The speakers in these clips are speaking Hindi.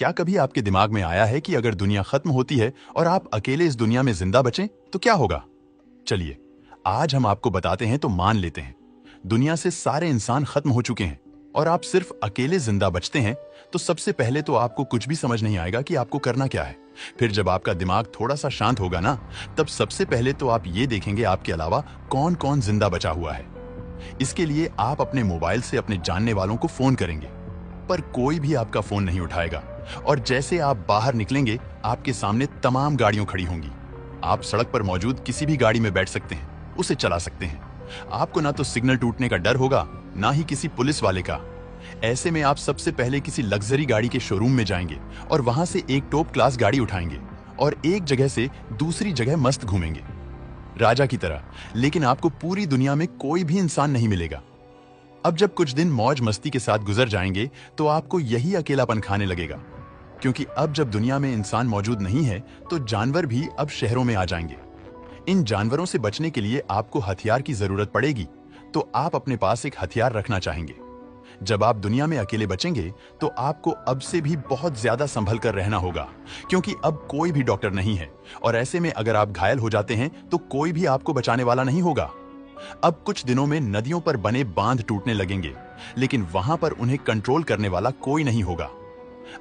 क्या कभी आपके दिमाग में आया है कि अगर दुनिया खत्म होती है और आप अकेले इस दुनिया में जिंदा बचें तो क्या होगा? चलिए, आज हम आपको बताते हैं तो मान लेते हैं दुनिया से सारे इंसान खत्म हो चुके हैं और आप सिर्फ अकेले जिंदा बचते हैं, तो सबसे पहले तो आपको कुछ भी समझ नहीं आएगा कि आपको करना क्या है। फिर जब आपका दिमाग थोड़ा सा शांत होगा ना, तब सबसे पहले तो आप ये देखेंगे आपके अलावा कौन कौन जिंदा बचा हुआ है। इसके लिए आप अपने मोबाइल से अपने जानने वालों को फोन करेंगे, पर कोई भी आपका फोन नहीं उठाएगा। और जैसे आप बाहर निकलेंगे, आपके सामने तमाम गाड़ियां खड़ी होंगी। आप सड़क पर मौजूद किसी भी गाड़ी में बैठ सकते हैं, उसे चला सकते हैं। आपको ना तो सिग्नल टूटने का डर होगा, ना ही किसी पुलिस वाले का। ऐसे में आप सबसे पहले किसी लग्जरी गाड़ी के शोरूम में जाएंगे और वहां से एक टॉप क्लास गाड़ी उठाएंगे और एक जगह से दूसरी जगह मस्त घूमेंगे, राजा की तरह। लेकिन आपको पूरी दुनिया में कोई भी इंसान नहीं मिलेगा। अब जब कुछ दिन मौज मस्ती के साथ गुजर जाएंगे, तो आपको यही अकेलापन खाने लगेगा, क्योंकि अब जब दुनिया में इंसान मौजूद नहीं है, तो जानवर भी अब शहरों में आ जाएंगे। इन जानवरों से बचने के लिए आपको हथियार की जरूरत पड़ेगी, तो आप अपने पास एक हथियार रखना चाहेंगे। जब आप दुनिया में अकेले बचेंगे, तो आपको अब से भी बहुत ज्यादा संभल कर रहना होगा, क्योंकि अब कोई भी डॉक्टर नहीं है और ऐसे में अगर आप घायल हो जाते हैं तो कोई भी आपको बचाने वाला नहीं होगा। अब कुछ दिनों में नदियों पर बने बांध टूटने लगेंगे, लेकिन वहां पर उन्हें कंट्रोल करने वाला कोई नहीं होगा।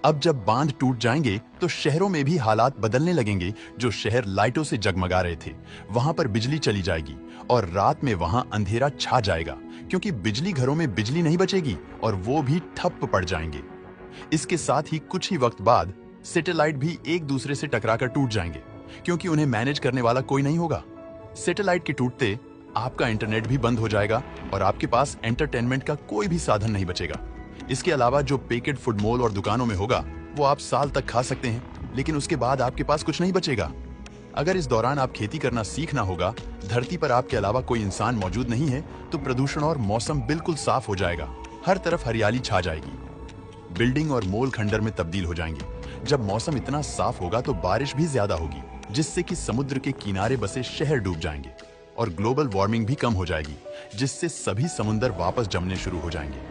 अब जब बांध टूट जाएंगे, तो शहरों में भी हालात बदलने लगेंगे। जो शहर लाइटों से जगमगा रहे थे, वहां पर बिजली चली जाएगी और रात में वहां अंधेरा छा जाएगा, क्योंकि बिजली घरों में बिजली नहीं बचेगी और वो भी ठप पड़ जाएंगे। इसके साथ ही कुछ ही वक्त बाद सैटेलाइट भी एक दूसरे से टकराकर टूट जाएंगे, क्योंकि उन्हें मैनेज करने वाला कोई नहीं होगा। सैटेलाइट के टूटते आपका इंटरनेट भी बंद हो जाएगा और आपके पास एंटरटेनमेंट का कोई भी साधन नहीं बचेगा। इसके अलावा जो पैकेट फूड मॉल और दुकानों में होगा, वो आप साल तक खा सकते हैं, लेकिन उसके बाद आपके पास कुछ नहीं बचेगा। अगर इस दौरान आप खेती करना सीखना होगा, धरती पर आपके अलावा कोई इंसान मौजूद नहीं है, तो प्रदूषण और मौसम बिल्कुल साफ हो जाएगा। हर तरफ हरियाली छा जाएगी, बिल्डिंग और मॉल खंडर में तब्दील हो जाएंगे। जब मौसम इतना साफ होगा तो बारिश भी ज्यादा होगी, जिससे कि समुद्र के किनारे बसे शहर डूब जाएंगे और ग्लोबल वार्मिंग भी कम हो जाएगी, जिससे सभी समुद्र वापस जमने शुरू हो जाएंगे।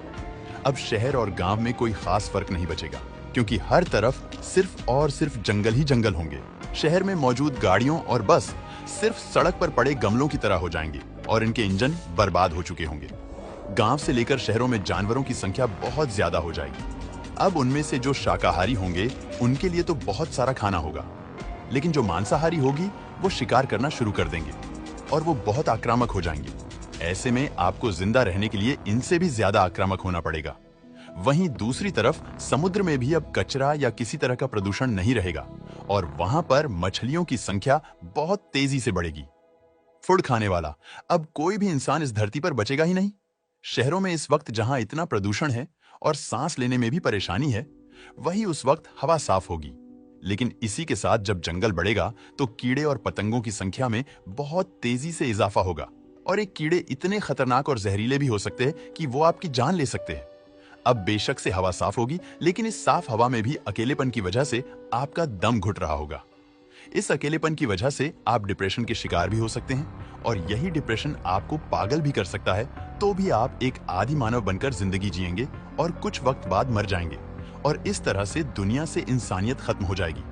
अब शहर और गांव में कोई खास फर्क नहीं बचेगा, क्योंकि हर तरफ सिर्फ और सिर्फ जंगल ही जंगल होंगे। शहर में मौजूद गाड़ियों और बस सिर्फ सड़क पर पड़े गमलों की तरह हो जाएंगे और इनके इंजन बर्बाद हो चुके होंगे। गांव से लेकर शहरों में जानवरों की संख्या बहुत ज्यादा हो जाएगी। अब उनमें से जो शाकाहारी होंगे, उनके लिए तो बहुत सारा खाना होगा, लेकिन जो मांसाहारी होगी, वो शिकार करना शुरू कर देंगे और वो बहुत आक्रामक हो जाएंगे। ऐसे में आपको जिंदा रहने के लिए इनसे भी ज्यादा आक्रामक होना पड़ेगा। वहीं दूसरी तरफ समुद्र में भी अब कचरा या किसी तरह का प्रदूषण नहीं रहेगा और वहां पर मछलियों की संख्या बहुत तेजी से बढ़ेगी। फूड खाने वाला अब कोई भी इंसान इस धरती पर बचेगा ही नहीं। शहरों में इस वक्त जहां इतना प्रदूषण है और सांस लेने में भी परेशानी है, वहीं उस वक्त हवा साफ होगी। लेकिन इसी के साथ जब जंगल बढ़ेगा, तो कीड़े और पतंगों की संख्या में बहुत तेजी से इजाफा होगा और एक कीड़े इतने खतरनाक और जहरीले भी हो सकते हैं कि वो आपकी जान ले सकते हैं। अब बेशक से हवा साफ होगी, लेकिन इस साफ हवा में भी अकेलेपन की वजह से आपका दम घुट रहा होगा। इस अकेलेपन की वजह से आप डिप्रेशन के शिकार भी हो सकते हैं और यही डिप्रेशन आपको पागल भी कर सकता है। तो भी आप एक आदि मानव बनकर जिंदगी जिएंगे और कुछ वक्त बाद मर जाएंगे और इस तरह से दुनिया से इंसानियत खत्म हो जाएगी।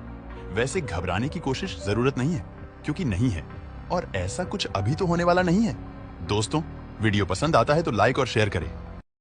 वैसे घबराने की कोशिश जरूरत नहीं है, क्योंकि नहीं है और ऐसा कुछ अभी तो होने वाला नहीं है। दोस्तों, वीडियो पसंद आता है तो लाइक और शेयर करें।